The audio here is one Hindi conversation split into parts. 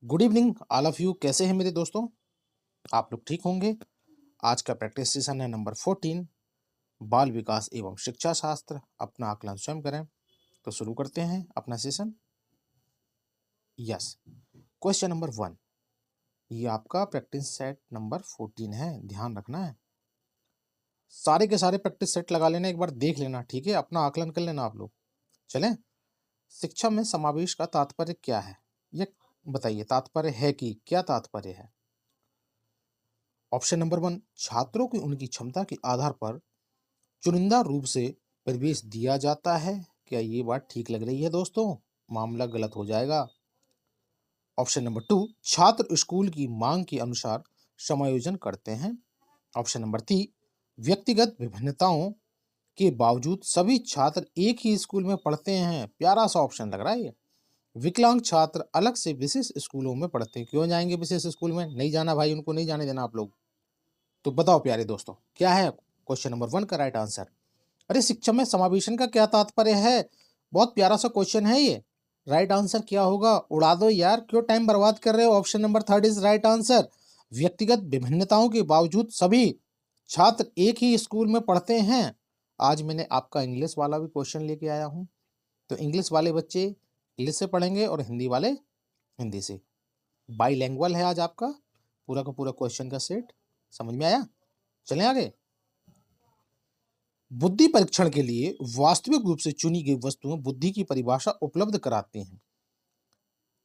Good evening all of you. कैसे हैं मेरे दोस्तों? आप लोग ठीक होंगे। आज का प्रैक्टिस सेशन है नंबर 14, बाल विकास एवं शिक्षा शास्त्र। अपना आकलन स्वयं करें। तो शुरू करते हैं अपना सेशन। Yes, question number 1। ये आपका प्रैक्टिस सेट नंबर 14 है, ध्यान रखना है। सारे के सारे प्रैक्टिस सेट लगा लेना, एक बार देख लेना, ठीक है? अपना आकलन कर लेना आप लोग। चलें। शिक्षा में समावेश का तात्पर्य क्या है, ये बताइए। तात्पर्य है कि क्या तात्पर्य है? ऑप्शन नंबर 1, छात्रों की उनकी क्षमता के आधार पर चुनिंदा रूप से प्रवेश दिया जाता है। क्या ये बात ठीक लग रही है दोस्तों? मामला गलत हो जाएगा। ऑप्शन नंबर 2, छात्र स्कूल की मांग के अनुसार समायोजन करते हैं। ऑप्शन नंबर 3, व्यक्तिगत विभिन्नताओं के बावजूद सभी छात्र एक ही स्कूल में पढ़ते हैं। प्यारा सा ऑप्शन लग रहा है ये। विकलांग छात्र अलग से विशेष स्कूलों में पढ़ते हैं। क्यों जाएंगे विशेष स्कूल में? नहीं जाना भाई, उनको नहीं जाने देना आप लोग। तो बताओ प्यारे दोस्तों, क्या है क्वेश्चन नंबर 1 का राइट आंसर? अरे, शिक्षा में समावेशन का क्या तात्पर्य है? बहुत प्यारा सा क्वेश्चन है ये। राइट आंसर क्या होगा? उड़ा दो यार, क्यों टाइम बर्बाद कर रहे हो? Option number 3 is right answer. व्यक्तिगत विभिन्नताओं के बावजूद सभी छात्र एक ही स्कूल में पढ़ते हैं। आज मैंने आपका इंग्लिश वाला भी क्वेश्चन लेके आया हूं, तो इंग्लिश वाले बच्चे इंग्लिश से पढ़ेंगे और हिंदी वाले हिंदी से। बाईलैंग्वेज है आज आपका पूरा का पूरा क्वेश्चन का सेट। समझ में आया? चलें आगे। बुद्धि परीक्षण के लिए वास्तविक रूप से चुनी गई वस्तुएं बुद्धि की परिभाषा उपलब्ध कराती हैं।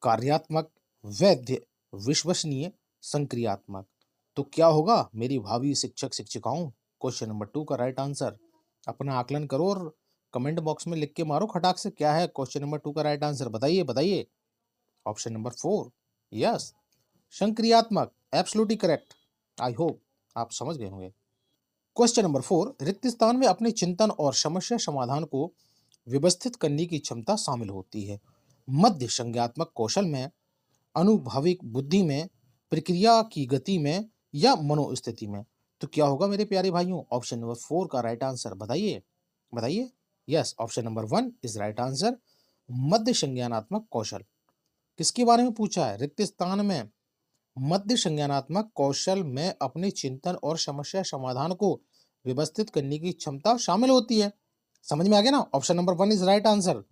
कार्यात्मक, वैध, विश्वसनीय, संक्रियात्मक। तो क्या होगा मेरी भावी शिक्षक शिक्षिकाओं? क्वेश्चन नंबर 2 का राइट आंसर। अपना आकलन करो और कमेंट बॉक्स में लिख के मारो खटाक से, क्या है क्वेश्चन नंबर 2 का राइट आंसर? बताइए बताइए। ऑप्शन नंबर 4, यस, संक्रियात्मक। Absolutely correct. आई होप आप समझ गए होंगे। क्वेश्चन नंबर 4, रिक्त स्थान में अपने चिंतन और समस्या समाधान को व्यवस्थित करने की क्षमता शामिल होती है। मध्य संज्ञात्मक कौशल में, अनुभविक बुद्धि में, प्रक्रिया की गति में या मनोस्थिति में। तो क्या होगा मेरे प्यारे भाइयों? ऑप्शन नंबर 4 का राइट आंसर बताइए बताइए। Yes, option number 1 is right answer. मध्य संज्ञानात्मक कौशल किसके बारे में पूछा है? रिक्त स्थान में मध्य संज्ञानात्मक कौशल में अपने चिंतन और समस्या समाधान को व्यवस्थित करने की क्षमता शामिल होती है। समझ में आ गया ना? Option number 1 is right answer.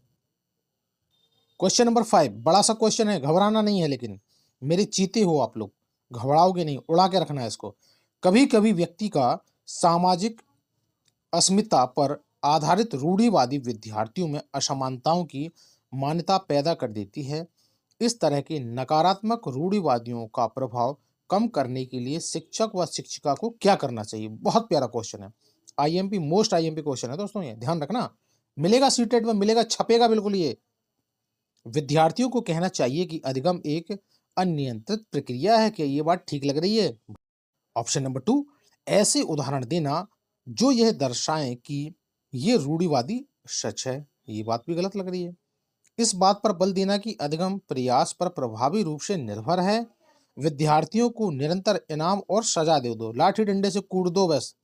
Question number 5 बड़ा सा क्वेश्चन है, घबराना नहीं है, लेकिन मेरे चीते हो आप लोग, घबराओगे नहीं, उड़ा के रखना है इसको। कभी कभी व्यक्ति का सामाजिक अस्मिता पर आधारित रूढ़िवादी विद्यार्थियों में असमानताओं की मान्यता पैदा कर देती है। इस तरह के नकारात्मक रूढ़िवादियों का प्रभाव कम करने के लिए शिक्षक व शिक्षिका को क्या करना चाहिए? बहुत प्यारा क्वेश्चन है। आईएमपी, मोस्ट आईएमपी क्वेश्चन है दोस्तों, ये ध्यान रखना। मिलेगा सीटेट में, मिलेगा, छपेगा बिल्कुल ये। विद्यार्थियों को कहना चाहिए कि अधिगम एक अनियंत्रित प्रक्रिया है। क्या ये बात ठीक लग रही है? ऑप्शन नंबर 2, ऐसे उदाहरण देना जो यह दर्शाएं कि ये रूढ़िवादी सच है। ये बात भी गलत लग रही है। इस बात पर बल देना कि अधिगम प्रयास पर प्रभावी रूप से निर्भर है। विद्यार्थियों को निरंतर इनाम और सजा दे दो, लाठी डंडे से कूट दो, बस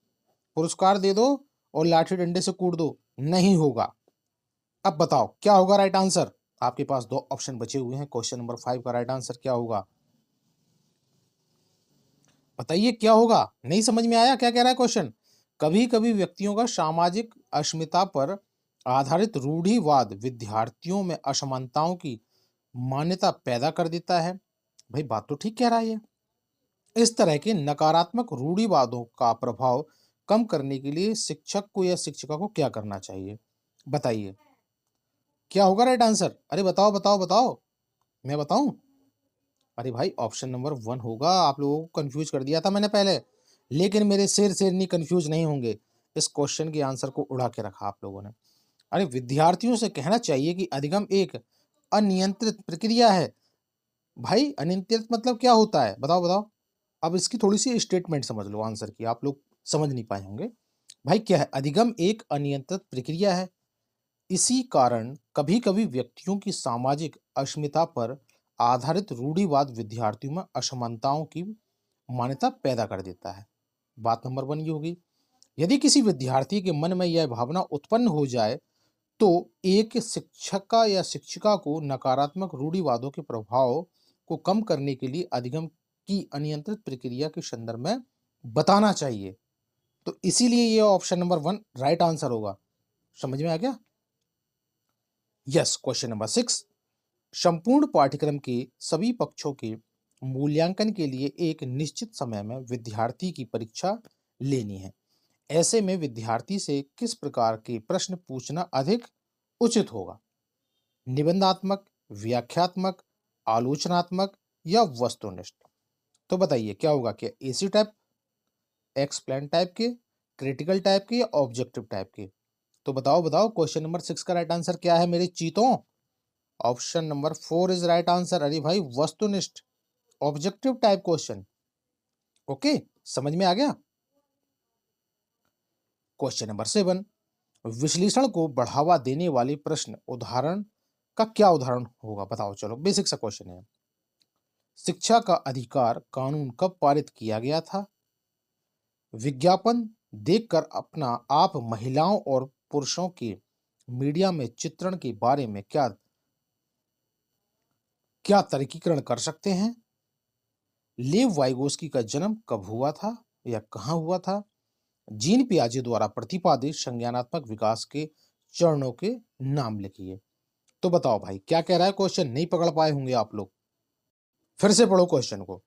पुरस्कार दे दो और लाठी डंडे से कूट दो, नहीं होगा। अब बताओ क्या होगा राइट आंसर? आपके पास 2 ऑप्शन बचे हुए हैं। क्वेश्चन नंबर 5 का राइट आंसर क्या होगा? बताइए क्या होगा? नहीं समझ में आया क्या कह रहा है क्वेश्चन? कभी कभी व्यक्तियों का सामाजिक अस्मिता पर आधारित रूढ़िवाद विद्यार्थियों में असमानताओं की मान्यता पैदा कर देता है। भाई बात तो ठीक कह रहा है ये। इस तरह के नकारात्मक रूढ़िवादों का प्रभाव कम करने के लिए शिक्षक को या शिक्षिका को क्या करना चाहिए? बताइए क्या होगा राइट आंसर? अरे बताओ बताओ बताओ। मैं बताऊं? अरे भाई ऑप्शन नंबर 1 होगा। आप लोगों को कंफ्यूज कर दिया था मैंने पहले, लेकिन मेरे शेर शेरनी कंफ्यूज नहीं होंगे। इस क्वेश्चन के आंसर को उड़ा के रखा आप लोगों ने। अरे विद्यार्थियों से कहना चाहिए कि अधिगम एक अनियंत्रित प्रक्रिया है। भाई अनियंत्रित मतलब क्या होता है? बताओ बताओ। अब इसकी थोड़ी सी स्टेटमेंट समझ लो आंसर की, आप लोग समझ नहीं पाए होंगे। भाई क्या है? अधिगम एक अनियंत्रित प्रक्रिया है। इसी कारण कभी कभी व्यक्तियों की सामाजिक अस्मिता पर आधारित रूढ़िवाद विद्यार्थियों में असमानताओं की मान्यता पैदा कर देता है। बात नंबर 1 ये होगी। यदि किसी विद्यार्थी के मन में यह भावना उत्पन्न हो जाए तो एक शिक्षक का या शिक्षिका को नकारात्मक रूढ़िवादों के प्रभाव को कम करने के लिए अधिगम की अनियंत्रित प्रक्रिया के संदर्भ में बताना चाहिए। तो इसीलिए ये ऑप्शन नंबर 1 राइट आंसर होगा। समझ में आ गया? यस। क्वेश्चन नंबर 6, संपूर्ण पाठ्यक्रम के सभी पक्षों के मूल्यांकन के लिए एक निश्चित समय में विद्यार्थी की परीक्षा लेनी है। ऐसे में विद्यार्थी से किस प्रकार के प्रश्न पूछना अधिक उचित होगा? निबंधात्मक, व्याख्यात्मक, आलोचनात्मक या वस्तुनिष्ठ? तो बताइए क्या होगा, क्या एसी टाइप, एक्सप्लेन टाइप के, क्रिटिकल टाइप के या ऑब्जेक्टिव टाइप के? तो बताओ बताओ, क्वेश्चन नंबर 6 का राइट आंसर क्या है मेरे चीतों? Option number 4 is right answer. अरे भाई, वस्तुनिष्ठ, ऑब्जेक्टिव टाइप क्वेश्चन। ओके, समझ में आ गया? क्वेश्चन नंबर 7, विश्लेषण को बढ़ावा देने वाले प्रश्न उदाहरण का क्या उदाहरण होगा? बताओ। चलो, बेसिक सा क्वेश्चन है। शिक्षा का अधिकार कानून कब पारित किया गया था? विज्ञापन देखकर अपना आप महिलाओं और पुरुषों के मीडिया में चित्रण के बारे में क्या क्या तर्कीकरण कर सकते हैं? लेव वाइगोस्की का जन्म कब हुआ था या कहाँ हुआ था? जीन पियाजे द्वारा प्रतिपादित संज्ञानात्मक विकास के चरणों के नाम लिखिए। तो बताओ भाई, क्या कह रहा है क्वेश्चन? नहीं पकड़ पाए होंगे आप लोग, फिर से पढ़ो क्वेश्चन को।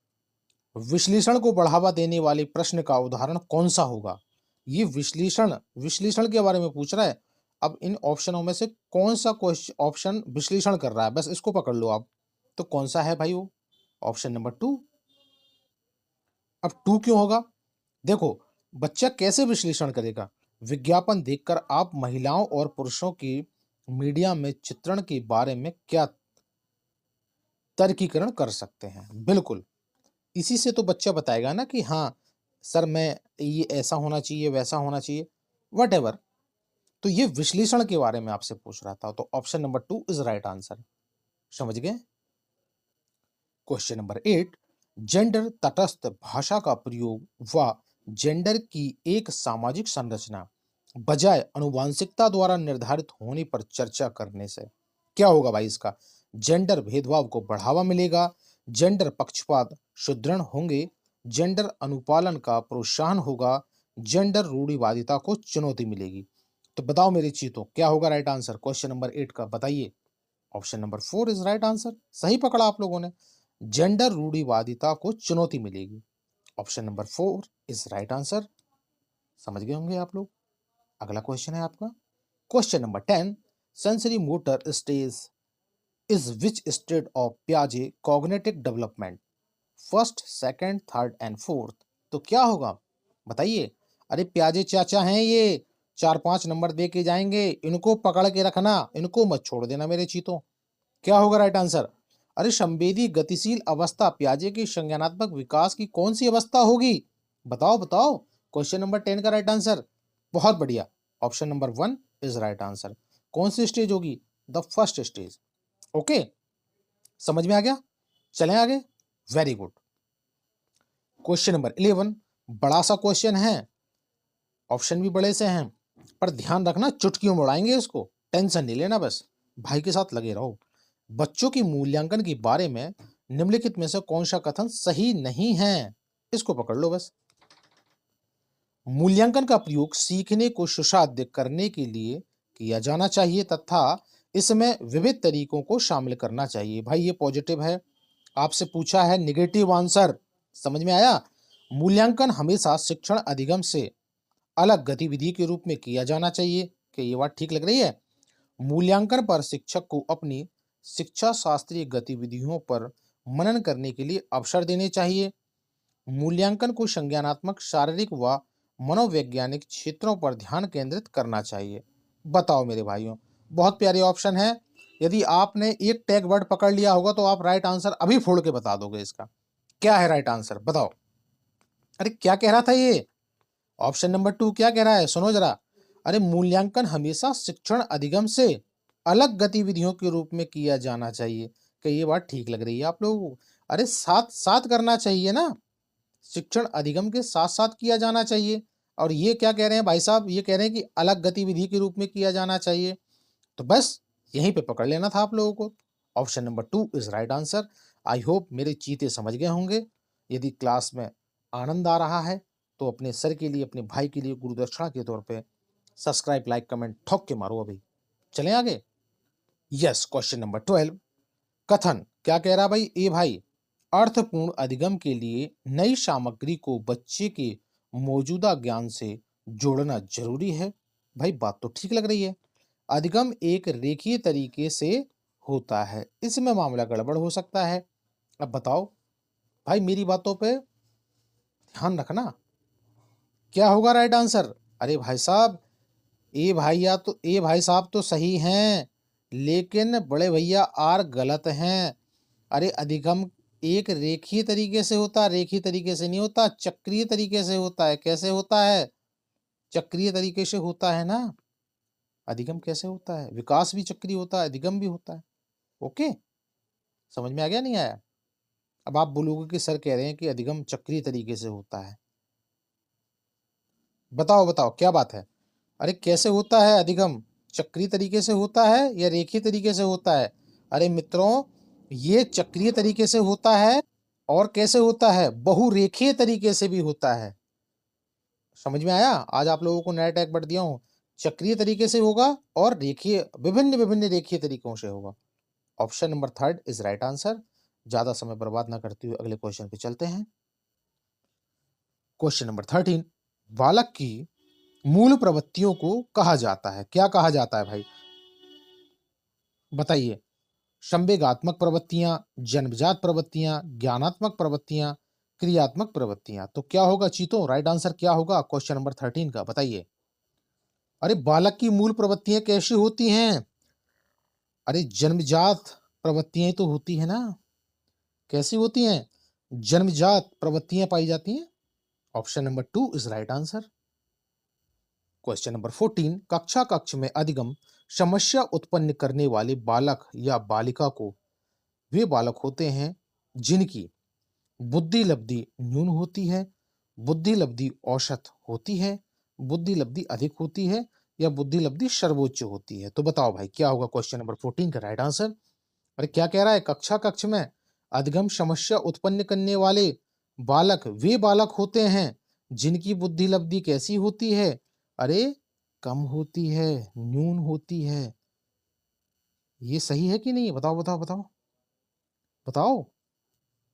विश्लेषण को बढ़ावा देने वाले प्रश्न का उदाहरण कौन सा होगा? ये विश्लेषण विश्लेषण के बारे में पूछ रहा है। अब इन ऑप्शनों में से कौन सा क्वेश्चन ऑप्शन विश्लेषण कर रहा है, बस इसको पकड़ लो आप। तो कौन सा है भाई वो? Option number 2। अब 2 क्यों होगा? देखो, बच्चा कैसे विश्लेषण करेगा? विज्ञापन देखकर आप महिलाओं और पुरुषों की मीडिया में चित्रण के बारे में क्या तर्कीकरण कर सकते हैं? बिल्कुल, इसी से तो बच्चा बताएगा ना कि हाँ सर, मैं ये ऐसा होना चाहिए, वैसा होना चाहिए, वट एवर। तो ये विश्लेषण के बारे में आपसे पूछ रहा था, तो option number 2 is right answer. समझ गए? क्वेश्चन नंबर 8, जेंडर तटस्थ भाषा का प्रयोग व जेंडर की एक सामाजिक संरचना बजाय अनुवांशिकता द्वारा निर्धारित होने पर चर्चा करने से क्या होगा भाई? इसका जेंडर भेदभाव को बढ़ावा मिलेगा, जेंडर पक्षपात सुदृढ़ होंगे, जेंडर अनुपालन का प्रोत्साहन होगा, जेंडर रूढ़िवादिता को चुनौती मिलेगी। तो बताओ मेरे चीतों, क्या होगा राइट आंसर क्वेश्चन नंबर 8 का? बताइए। Option number 4 is right answer. सही पकड़ा आप लोगों ने, जेंडर रूढ़िवादिता को चुनौती मिलेगी। Option number 4 is right answer. समझ गए होंगे आप लोग। अगला क्वेश्चन है आपका question number 10, sensory motor stage is which state of पियाजे cognitive development? First, second, third and fourth? तो क्या होगा बताइए। अरे पियाजे चाचा हैं ये, 4-5 नंबर दे के जाएंगे, इनको पकड़ के रखना, इनको मत छोड़ देना मेरे चीतों। क्या होगा राइट आंसर? अरे संवेदी गतिशील अवस्था पियाजे की संज्ञानात्मक विकास की कौन सी अवस्था होगी? बताओ बताओ, क्वेश्चन नंबर 10 का राइट आंसर। बहुत बढ़िया, option number 1 is right answer. कौन सी स्टेज होगी? The first stage. ओके, समझ में आ गया? चलें आगे। Very good. क्वेश्चन नंबर 11 बड़ा सा क्वेश्चन है, ऑप्शन भी बड़े से हैं, पर ध्यान रखना चुटकियों में उड़ाएंगे इसको, टेंशन नहीं लेना, बस भाई के साथ लगे रहो। बच्चों की मूल्यांकन के बारे में निम्नलिखित में से कौन सा कथन सही नहीं है? इसको पकड़ लो बस। मूल्यांकन का प्रयोग सीखने को सुसाध्य करने के लिए किया जाना चाहिए तथा इसमें विविध तरीकों को शामिल करना चाहिए। भाई ये पॉजिटिव है, आपसे पूछा है निगेटिव आंसर। समझ में आया? मूल्यांकन हमेशा शिक्षण अधिगम से अलग गतिविधि के रूप में किया जाना चाहिए। क्या ये बात ठीक लग रही है? मूल्यांकन पर शिक्षक को अपनी शिक्षा शास्त्रीय गतिविधियों पर मनन करने के लिए अवसर देने चाहिए। मूल्यांकन को संज्ञानात्मक, शारीरिक व मनोवैज्ञानिक क्षेत्रों पर ध्यान केंद्रित करना चाहिए। बताओ मेरे भाइयों, बहुत प्यारे ऑप्शन है। यदि आपने एक टैग वर्ड पकड़ लिया होगा तो आप राइट आंसर अभी फोड़ के बता दोगे। इसका क्या है राइट आंसर? बताओ। अरे क्या कह रहा था ये? ऑप्शन नंबर 2 क्या कह रहा है? सुनो जरा। अरे मूल्यांकन हमेशा शिक्षण अधिगम से अलग गतिविधियों के रूप में किया जाना चाहिए। क्या ये बात ठीक लग रही है आप लोगों को? अरे साथ साथ करना चाहिए ना, शिक्षण अधिगम के साथ साथ किया जाना चाहिए। और ये क्या कह रहे हैं भाई साहब? ये कह रहे हैं कि अलग गतिविधि के रूप में किया जाना चाहिए। तो बस यहीं पे पकड़ लेना था आप लोगों को। Option number 2 is right answer. I hope मेरे चीते समझ गए होंगे। यदि क्लास में आनंद आ रहा है तो अपने सर के लिए, अपने भाई के लिए गुरुदक्षिणा के तौर पे सब्सक्राइब, लाइक, कमेंट ठोक के मारो अभी। चलें आगे। Yes, question number 12। कथन क्या कह रहा भाई? ए भाई, अर्थपूर्ण अधिगम के लिए नई सामग्री को बच्चे के मौजूदा ज्ञान से जोड़ना जरूरी है। भाई बात तो ठीक लग रही है। अधिगम एक रेखीय तरीके से होता है, इसमें मामला गड़बड़ हो सकता है। अब बताओ भाई, मेरी बातों पे ध्यान रखना, क्या होगा राइट आंसर? अरे भाई साहब, ए भाई साहब तो सही हैं, लेकिन बड़े भैया आर गलत हैं। अरे अधिगम एक रेखीय तरीके से होता है, रेखीय तरीके से नहीं होता, चक्रीय तरीके से होता है। कैसे होता है? चक्रीय तरीके से होता है ना। अधिगम कैसे होता है? विकास भी चक्रीय होता है, अधिगम भी होता है। ओके, समझ में आ गया नहीं आया? अब आप बोलोगे कि सर कह रहे हैं कि अधिगम चक्रीय तरीके से होता है। बताओ बताओ क्या बात है? अरे कैसे होता है अधिगम? चक्रीय तरीके से होता है या रेखीय तरीके से होता है? अरे मित्रों, ये चक्रीय तरीके से होता है। और कैसे होता है? बहुरेखीय तरीके से भी होता है। समझ में आया? आज आप लोगों को नया टैग बढ़ दिया हूं। चक्रीय तरीके से होगा और रेखीय, विभिन्न विभिन्न रेखीय तरीकों से होगा। Option number third is right answer. ज्यादा समय बर्बाद ना करते हुए अगले क्वेश्चन पे चलते हैं। Question number 13। बालक की मूल प्रवृत्तियों को कहा जाता है, क्या कहा जाता है भाई? बताइए। संवेगात्मक प्रवृत्तियां, जन्मजात प्रवृत्तियां, ज्ञानात्मक प्रवृत्तियां, क्रियात्मक प्रवृत्तियां। तो क्या होगा चीतों? राइट आंसर क्या होगा क्वेश्चन नंबर 13 का? बताइए। अरे बालक की मूल प्रवृत्तियां कैसी होती हैं? अरे जन्मजात प्रवृत्तियां तो होती है ना। कैसी होती हैं? जन्मजात प्रवृत्तियां पाई जाती हैं। Option number 2 is right answer. Question number 14। कक्षा कक्ष में अधिगम समस्या उत्पन्न करने वाले बालक या बालिका को वे बालक होते हैं जिनकी बुद्धि लब्धि न्यून होती है, बुद्धि लब्धि औसत होती है, बुद्धि लब्धि अधिक होती है, या बुद्धि लब्धि सर्वोच्च होती है। तो बताओ भाई क्या होगा क्वेश्चन नंबर 14 का राइट आंसर? अरे क्या कह रहा है? कक्षा कक्ष में अधिगम समस्या उत्पन्न करने वाले बालक वे बालक होते हैं जिनकी बुद्धि लब्धि कैसी होती है? अरे कम होती है, न्यून होती है। ये सही है कि नहीं? बताओ बताओ बताओ बताओ।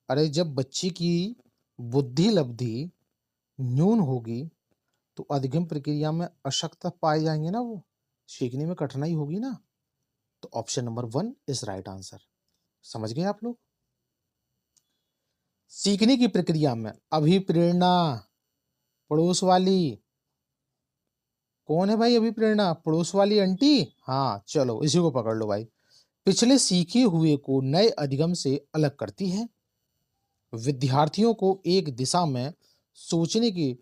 अरे जब बच्चे की बुद्धि लब्धि न्यून होगी तो अधिगम प्रक्रिया में अशक्त पाए जाएंगे ना, वो सीखने में कठिनाई होगी ना। तो option number 1 is right answer. समझ गए आप लोग? सीखने की प्रक्रिया में अभिप्रेरणा, पड़ोस वाली, कौन है भाई अभिप्रेरणा? पड़ोस वाली आंटी। हाँ चलो इसी को पकड़ लो भाई। पिछले सीखे हुए को नए अधिगम से अलग करती है, विद्यार्थियों को एक दिशा में सोचने की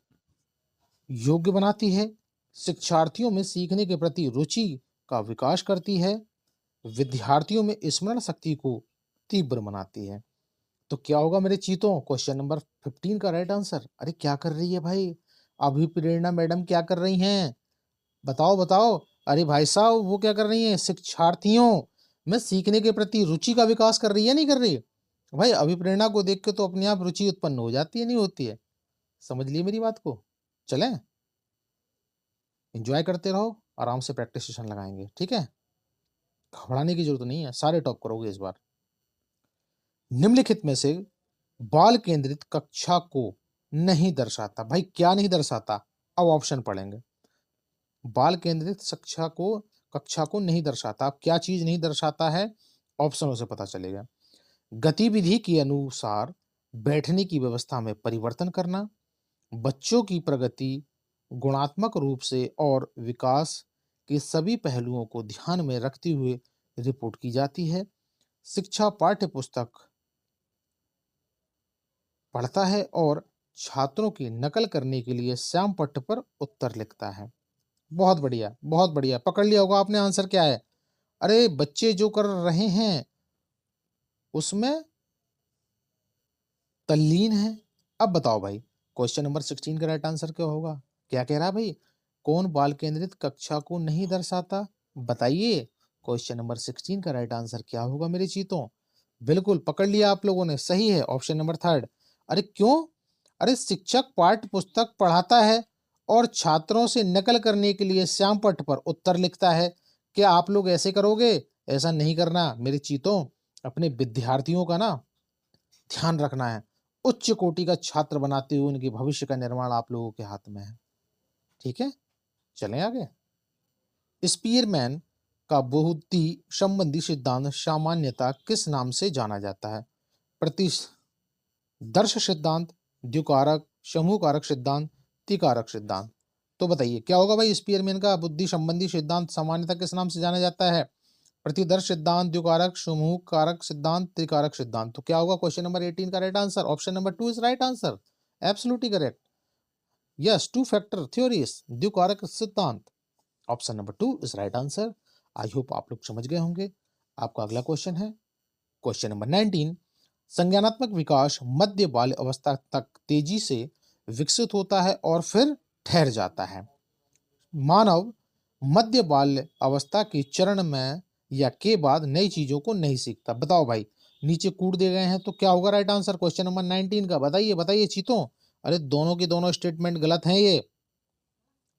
योग्य बनाती है, शिक्षार्थियों में सीखने के प्रति रुचि का विकास करती है, विद्यार्थियों में स्मरण शक्ति को तीव्र बनाती है। तो क्या होगा मेरे चीतों क्वेश्चन नंबर 15 का राइट आंसर? अरे क्या कर रही है भाई अभिप्रेरणा मैडम, क्या कर रही हैं? बताओ बताओ। अरे भाई साहब वो क्या कर रही हैं? शिक्षार्थियों में सीखने के प्रति रुचि का विकास कर रही है, नहीं कर रही? भाई अभिप्रेरणा को देख के तो अपने आप रुचि उत्पन्न हो जाती है, नहीं होती है? समझ लिए मेरी बात को? चलें, एंजॉय करते रहो, आराम से प्रैक्टिस सेशन लगाएंगे, ठीक है? घबराने की जरूरत नहीं है, सारे टॉप करोगे इस बार। निम्नलिखित में से बाल केंद्रित कक्षा को नहीं दर्शाता। भाई क्या नहीं दर्शाता? अब ऑप्शन पढ़ेंगे। बाल केंद्रित कक्षा को नहीं दर्शाता। अब क्या चीज नहीं दर्शाता है? ऑप्शनों से पता चलेगा। गतिविधि के अनुसार बैठने की व्यवस्था में परिवर्तन करना, बच्चों की प्रगति गुणात्मक रूप से और विकास के सभी पहलुओं को ध्यान में रखते हुए रिपोर्ट की जाती है, शिक्षा पाठ्य पुस्तक पढ़ता है और छात्रों की नकल करने के लिए श्याम पट्ट पर उत्तर लिखता है। बहुत बढ़िया, बहुत बढ़िया, पकड़ लिया होगा आपने आंसर क्या है। अरे बच्चे जो कर रहे हैं उसमें तल्लीन है। अब बताओ भाई क्वेश्चन नंबर 16 का राइट आंसर क्या होगा? क्या कह रहा है भाई? कौन बाल केंद्रित कक्षा को नहीं दर्शाता? बताइए। क्वेश्चन नंबर 16 का राइट आंसर क्या होगा मेरे चीतों? बिल्कुल पकड़ लिया आप लोगों ने, सही है ऑप्शन नंबर थर्ड। अरे क्यों? अरे शिक्षक पाठ्य पुस्तक पढ़ाता है और छात्रों से नकल करने के लिए श्याम पट्ट पर उत्तर लिखता है। क्या आप लोग ऐसे करोगे? ऐसा नहीं करना मेरे चीतों। अपने विद्यार्थियों का ना ध्यान रखना है। उच्च कोटि का छात्र बनाते हुए उनके भविष्य का निर्माण आप लोगों के हाथ में है। ठीक है, चलें आगे। स्पीयरमैन का बुद्धि संबंधी सिद्धांत सामान्यतः किस नाम से जाना जाता है? प्रतिदर्श सिद्धांत, द्विकारक, समूह कारक सिद्धांत, त्रिकारक सिद्धांत। तो बताइए क्या होगा भाई? स्पीयरमैन का बुद्धि संबंधी सिद्धांत सामान्यतः किस नाम से जाना जाता है? प्रतिदर्श सिद्धांत, द्विकारक, समूह कारक सिद्धांत, त्रिकारक सिद्धांत। तो क्या होगा क्वेश्चन नंबर 18 का right answer? Option number 2 is right answer, absolutely correct. Yes, two factor theories, द्विकारक सिद्धांत। Option number 2 is right answer. I hope आप लोग समझ गए होंगे। आपका अगला क्वेश्चन है क्वेश्चन नंबर 19। संज्ञानात्मक विकास मध्य बाल्य अवस्था तक तेजी से विकसित होता है और फिर ठहर जाता है। मानव मध्य बाल्य अवस्था के चरण में या के बाद नई चीजों को नहीं सीखता। बताओ भाई, नीचे कूट दिए गए हैं तो क्या होगा राइट आंसर क्वेश्चन नंबर 19 का? बताइए बताइए चीतों। अरे दोनों के दोनों स्टेटमेंट गलत हैं, ये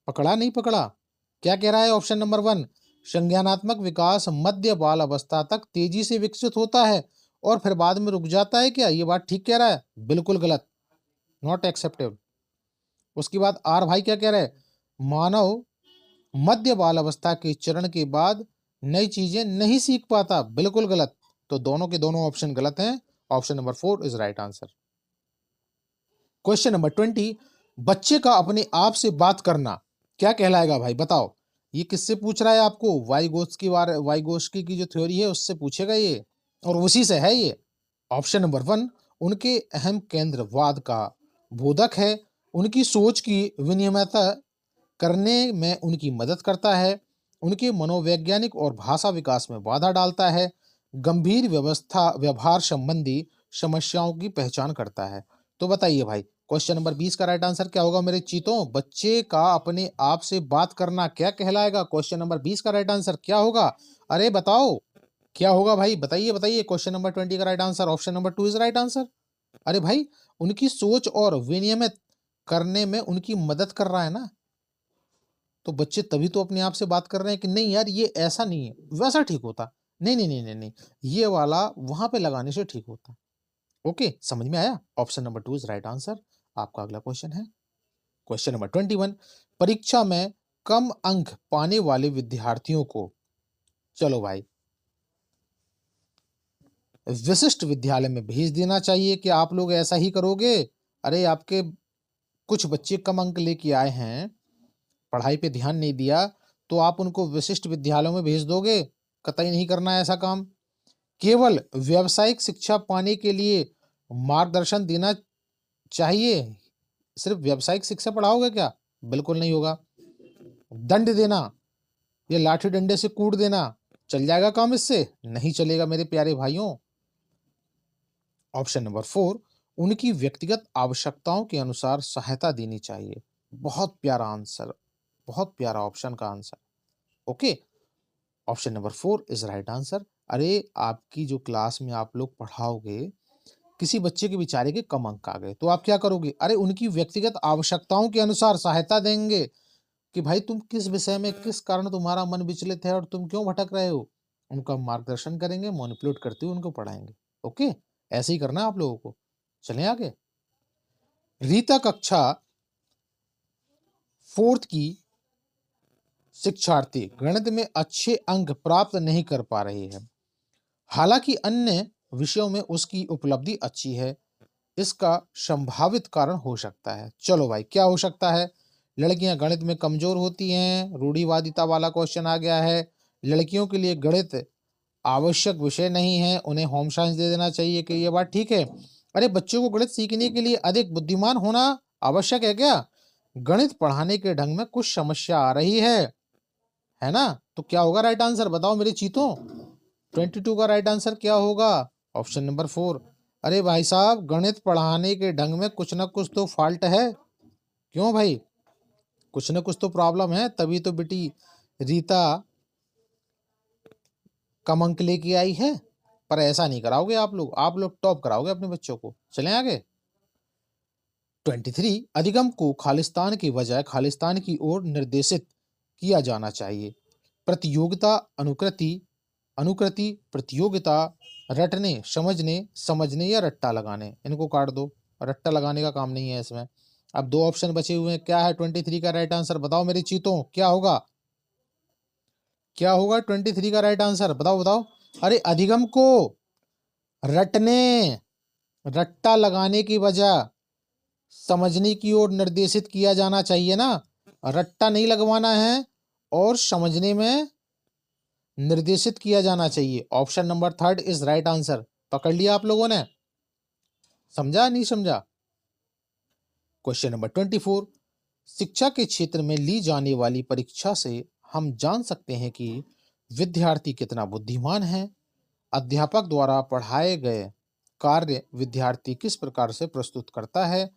पकड़ा नहीं पकड़ा? क्या कह रहा है ऑप्शन नंबर 1? संज्ञानात्मक विकास मध्य बाल अवस्था तक तेजी से विकसित होता है और फिर बाद में रुक जाता है। क्या ये बात ठीक कह रहा है? बिल्कुल गलत, नॉट एक्सेप्टेबल। उसके बाद आर भाई क्या कह रहे हैं? मानव मध्य बाल अवस्था के चरण के बाद नई चीजें नहीं सीख पाता। बिल्कुल गलत। तो दोनों के दोनों ऑप्शन गलत हैं। Option number 4 is right answer. Question number 20। बच्चे का अपने आप से बात करना क्या कहलाएगा भाई? बताओ। ये किससे पूछ रहा है आपको? वाइगोस्की की जो थ्योरी है उससे पूछेगा ये, और उसी से है ये। ऑप्शन नंबर 1 उनके अहम केंद्रवाद का बोधक है, उनकी सोच की विनियमितता करने में उनकी मदद करता है, उनके मनोवैज्ञानिक और भाषा विकास में बाधा डालता है, गंभीर व्यवस्था व्यवहार संबंधी समस्याओं की पहचान करता है। तो बताइए भाई, क्वेश्चन नंबर 20 का राइट आंसर क्या होगा मेरे चीतों? बच्चे का अपने आप से बात करना क्या कहलाएगा? क्वेश्चन नंबर 20 का राइट आंसर क्या होगा? अरे बताओ क्या होगा भाई? बताइए बताइए। क्वेश्चन नंबर 20 का right answer option number 2 is right answer. अरे भाई, उनकी सोच और विनियमित करने में उनकी मदद कर रहा है ना। तो बच्चे तभी तो अपने आप से बात कर रहे हैं कि नहीं यार ये ऐसा नहीं है, वैसा ठीक होता। नहीं नहीं नहीं नहीं नहीं, ये वाला वहां पे लगाने से ठीक होता। ओके, समझ में आया? Option number 2 is right answer. आपका अगला क्वेश्चन है क्वेश्चन नंबर 21। परीक्षा में कम अंक पाने वाले विद्यार्थियों को, चलो भाई, विशिष्ट विद्यालय में भेज देना चाहिए। कि आप लोग ऐसा ही करोगे? अरे आपके कुछ बच्चे कम अंक लेके आए हैं, पढ़ाई पे ध्यान नहीं दिया, तो आप उनको विशिष्ट विद्यालयों में भेज दोगे? कतई नहीं करना है ऐसा काम। केवल व्यावसायिक शिक्षा पाने के लिए मार्गदर्शन देना चाहिए। सिर्फ व्यावसायिक शिक्षा पढ़ाओगे क्या? बिल्कुल नहीं होगा। दंड देना या लाठी डंडे से कूट देना चल जाएगा काम इससे? नहीं चलेगा मेरे प्यारे भाइयों। ऑप्शन नंबर 4 उनकी व्यक्तिगत आवश्यकताओं के अनुसार सहायता देनी चाहिए। बहुत प्यारा आंसर, बहुत प्यारा ऑप्शन का answer. Okay, option number 4 is right answer. अरे आपकी जो क्लास में आप लोग पढ़ाओगे, किसी बच्चे के बेचारे के कम अंक आ गए, तो आप क्या करोगे? अरे उनकी व्यक्तिगत आवश्यकताओं के अनुसार सहायता देंगे कि भाई तुम किस विषय में, किस कारण तुम्हारा मन विचलित है और तुम क्यों भटक रहे हो। उनका मार्गदर्शन करेंगे, मैनिपुलेट करते हुए उनको पढ़ाएंगे। ओके, ऐसे ही करना है आप लोगों को। चलें आगे। रीता कक्षा 4th की शिक्षार्थी गणित में अच्छे अंक प्राप्त नहीं कर पा रही है, हालांकि अन्य विषयों में उसकी उपलब्धि अच्छी है। इसका संभावित कारण हो सकता है। चलो भाई, क्या हो सकता है? लड़कियां गणित में कमजोर होती हैं, रूढ़िवादिता वाला क्वेश्चन आ गया है। लड़कियों के लिए गणित आवश्यक विषय नहीं है, उन्हें होम साइंस दे देना चाहिए। कि ये बात ठीक है? अरे बच्चों को गणित सीखने के लिए अधिक बुद्धिमान होना आवश्यक है क्या? गणित पढ़ाने के ढंग में कुछ समस्या आ रही है ना? तो क्या होगा राइट आंसर? बताओ मेरे चीतों। 22 का राइट आंसर क्या होगा? Option number 4। अरे भाई साहब, गणित पढ़ाने के ढंग में कुछ ना कुछ तो फॉल्ट है। क्यों भाई? कुछ ना कुछ तो प्रॉब्लम है, तभी तो बेटी रीता कम अंक लेके आई है। पर ऐसा नहीं कराओगे आप लोग टॉप कराओगे अपने बच्चों को। चलें आगे। 23 अधिगम को खालिस्तान की बजाय खालिस्तान की ओर निर्देशित किया जाना चाहिए। प्रतियोगिता, अनुकृति, अनुकृति, प्रतियोगिता, रटने, समझने, समझने या रट्टा लगाने। इनको काट दो, रट्टा लगाने का काम नहीं है इसमें। अब दो ऑप्शन बचे हुए हैं, क्या है 23 का राइट आंसर? बताओ मेरे चीतों, क्या होगा? क्या होगा 23 का राइट आंसर? बताओ बताओ। अरे अधिगम को रटने, रट्टा लगाने की बजाय समझने की ओर निर्देशित किया जाना चाहिए ना। रट्टा नहीं लगवाना है और समझने में निर्देशित किया जाना चाहिए। Option number third is right answer. पकड़ लिया आप लोगों ने? समझा नहीं समझा? क्वेश्चन नंबर 24, शिक्षा के क्षेत्र में ली जाने वाली परीक्षा से हम जान सकते हैं कि विद्यार्थी कितना बुद्धिमान है। अध्यापक द्वारा पढ़ाए गए कार्य विद्यार्थी किस प्रकार से प्रस्तुत करता है।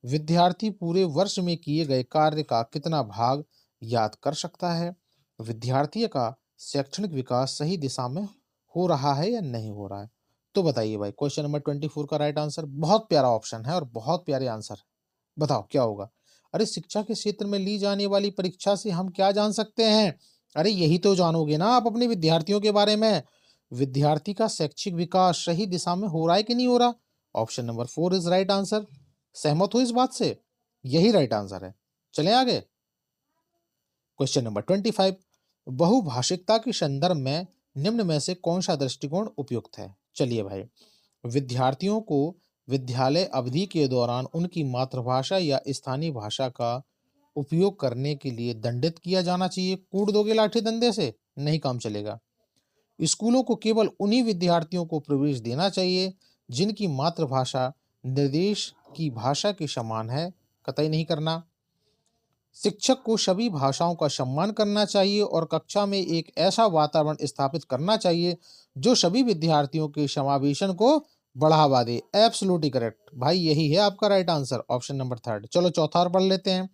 विद्यार्थी पूरे वर्ष में किए गए कार्य का कितना भाग याद कर सकता है। विद्यार्थी का शैक्षणिक विकास सही दिशा में हो रहा है या नहीं हो रहा है। तो बताइए भाई, क्वेश्चन नंबर 24 का राइट आंसर बहुत प्यारा ऑप्शन है और बहुत प्यारे आंसर। बताओ क्या होगा? अरे शिक्षा के क्षेत्र में ली जाने वाली परीक्षा से हम क्या जान सकते हैं? अरे यही तो जानोगे ना आप अपने विद्यार्थियों के बारे में। विद्यार्थी का शैक्षिक विकास सही दिशा में हो रहा है कि नहीं हो रहा। Option number 4 is right answer. सहमत हो इस बात से? यही राइट आंसर है। चलें आगे। क्वेश्चन नंबर 25, बहुभाषिकता के संदर्भ में निम्न में से कौन सा दृष्टिकोण उपयुक्त है? चलिए भाई, विद्यार्थियों को विद्यालय अवधि के दौरान उनकी मातृभाषा या स्थानीय भाषा का उपयोग करने के लिए दंडित किया जाना चाहिए। कूट दोगे लाठी डंडे से? नहीं काम चलेगा। स्कूलों को केवल उन्हीं विद्यार्थियों को प्रवेश देना चाहिए जिनकी मातृभाषा निर्देश की भाषा के समान है। कतई नहीं करना। शिक्षक को सभी भाषाओं का सम्मान करना चाहिए और कक्षा में एक ऐसा वातावरण स्थापित करना चाहिए जो सभी विद्यार्थियों के समावेशन को बढ़ावा दे। एब्सोल्युटली करेक्ट भाई, यही है आपका right answer. Option number third. चलो चौथा और पढ़ लेते हैं।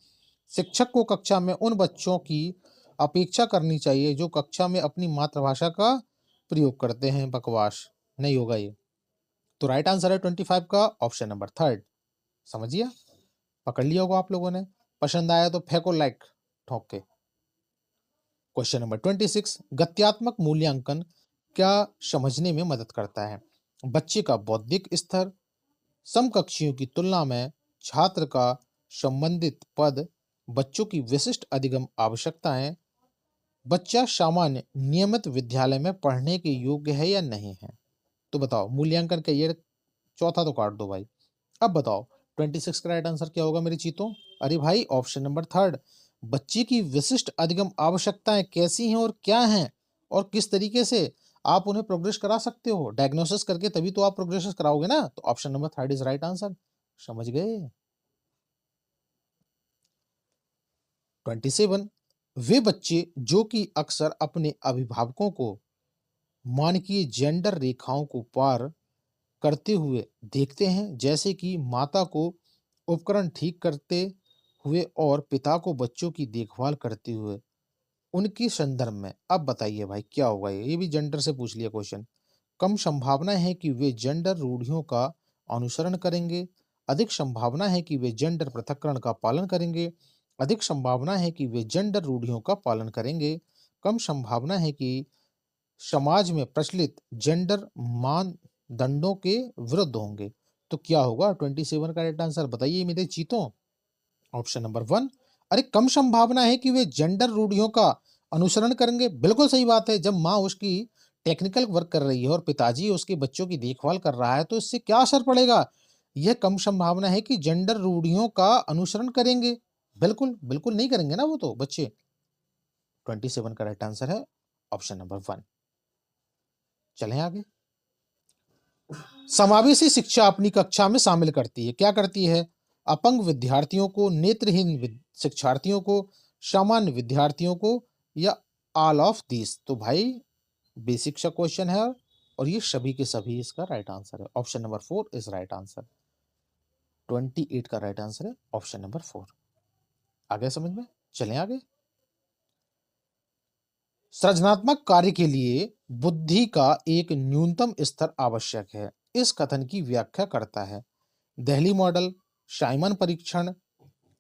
शिक्षक को कक्षा में उन बच्चों की अपेक्षा करनी चाहिए जो कक्षा में अपनी मातृभाषा का प्रयोग करते हैं। बकवास नहीं होगा ये। तो राइट आंसर है 25 का ऑप्शन नंबर थर्ड। समझिए, पकड़ लिया होगा आप लोगों ने। पसंद आया तो फेंको लाइक ठोक के। क्वेश्चन नंबर 26, गत्यात्मक मूल्यांकन क्या समझने में मदद करता है? बच्चे का बौद्धिक स्तर, समकक्षियों की तुलना में छात्र का संबंधित पद, बच्चों की विशिष्ट अधिगम आवश्यकताएं, बच्चा सामान्य नियमित विद्यालय में पढ़ने के योग्य है या नहीं है। तो बताओ मूल्यांकन का ये चौथा तो काट दो भाई। अब बताओ 26 का राइट आंसर क्या होगा मेरे चीतों? अरे भाई ऑप्शन नंबर थर्ड। बच्चे की विशिष्ट अधिगम आवश्यकताएं कैसी हैं और क्या हैं और किस तरीके से आप उन्हें प्रोग्रेस करा सकते हो, डायग्नोसिस करके तभी तो आप प्रोग्रेस कराओगे ना। तो option number third is right answer. समझ गए? 27, वे बच्चे जो कि अक्सर अपने अभिभावकों को मानकीय जेंडर रेखाओं को पार करते हुए देखते हैं, जैसे कि माता को उपकरण ठीक करते हुए और पिता को बच्चों की देखभाल करते हुए, उनके संदर्भ में अब बताइए भाई क्या होगा। ये भी जेंडर से पूछ लिया क्वेश्चन। कम संभावना है कि वे जेंडर रूढ़ियों का अनुसरण करेंगे, अधिक संभावना है कि वे जेंडर पृथक्करण का पालन करेंगे, अधिक संभावना है कि वे जेंडर रूढ़ियों का पालन करेंगे, कम संभावना है कि समाज में प्रचलित जेंडर मानदंडों के विरुद्ध होंगे। तो क्या होगा 27 का राइट आंसर? बताइए मेरे चीतों। Option number one. अरे कम संभावना है कि वे जेंडर रूढ़ियों का अनुसरण करेंगे, बिल्कुल सही बात है। जब माँ उसकी टेक्निकल वर्क कर रही है और पिताजी उसके बच्चों की देखभाल कर रहा है तो इससे क्या असर पड़ेगा? यह कम संभावना है कि जेंडर रूढ़ियों का अनुसरण करेंगे। बिल्कुल बिल्कुल नहीं करेंगे ना वो तो बच्चे। 27 का राइट आंसर है ऑप्शन नंबर वन। चलें आगे। समावेशी शिक्षा अपनी कक्षा में शामिल करती है। क्या करती है? अपंग विद्यार्थियों को, नेत्रहीन शिक्षार्थियों को, सामान्य विद्यार्थियों को या ऑल ऑफ दिस। तो भाई बेसिक सा क्वेश्चन है और ये सभी के सभी इसका राइट आंसर है। Option number 4 is right answer. 28 का राइट आंसर है ऑप्शन नंबर 4। आगे समझ में? चलें आगे। सृजनात्मक कार्य के लिए बुद्धि का एक न्यूनतम स्तर आवश्यक है, इस कथन की व्याख्या करता है। देहली मॉडल, शाइमन परीक्षण,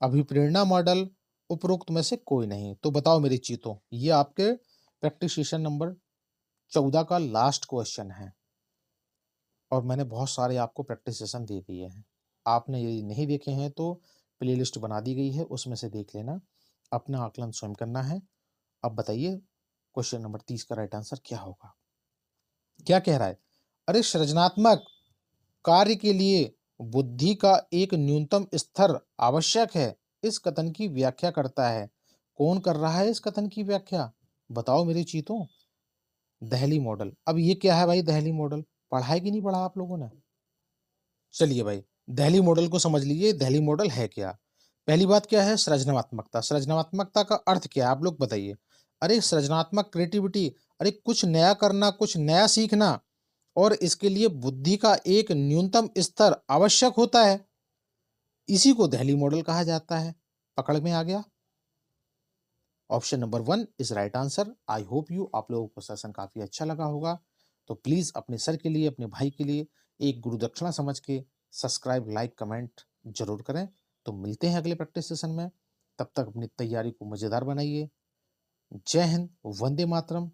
अभिप्रेरणा मॉडल, उपरोक्त में से कोई नहीं। तो बताओ मेरे चीतों, ये आपके प्रैक्टिस सेशन नंबर 14 का लास्ट क्वेश्चन है और मैंने बहुत सारे आपको प्रैक्टिस सेशन दे दिए हैं। आपने ये नहीं देखे हैं तो प्लेलिस्ट बना दी गई है, उसमें से देख लेना। अपना आकलन स्वयं करना है। अब बताइए क्वेश्चन नंबर 30 का राइट आंसर क्या होगा। क्या कह रहा है? अरे सृजनात्मक कार्य के लिए बुद्धि का एक न्यूनतम स्तर आवश्यक है, इस कथन की व्याख्या करता है। कौन कर रहा है इस कथन की व्याख्या? बताओ मेरे चीतों। देहली मॉडल। अब ये क्या है भाई देहली मॉडल? पढ़ा है कि नहीं पढ़ा आप लोगों ने? चलिए भाई, देहली मॉडल को समझ लीजिए। देहली मॉडल है क्या? पहली बात क्या है? सृजनात्मकता। सृजनात्मकता का अर्थ क्या है आप लोग बताइए। अरे सृजनात्मक क्रिएटिविटी, अरे कुछ नया करना, कुछ नया सीखना, और इसके लिए बुद्धि का एक न्यूनतम स्तर आवश्यक होता है। इसी को देहली मॉडल कहा जाता है। पकड़ में आ गया? Option number 1 is right answer. I hope you, आप लोगों को सेशन काफी अच्छा लगा होगा। तो प्लीज अपने सर के लिए, अपने भाई के लिए एक गुरुदक्षिणा समझ के सब्सक्राइब, लाइक, कमेंट जरूर करें। तो मिलते हैं अगले प्रैक्टिस सेशन में। तब तक अपनी तैयारी को मजेदार बनाइए। जय हिंद, वंदे मातरम।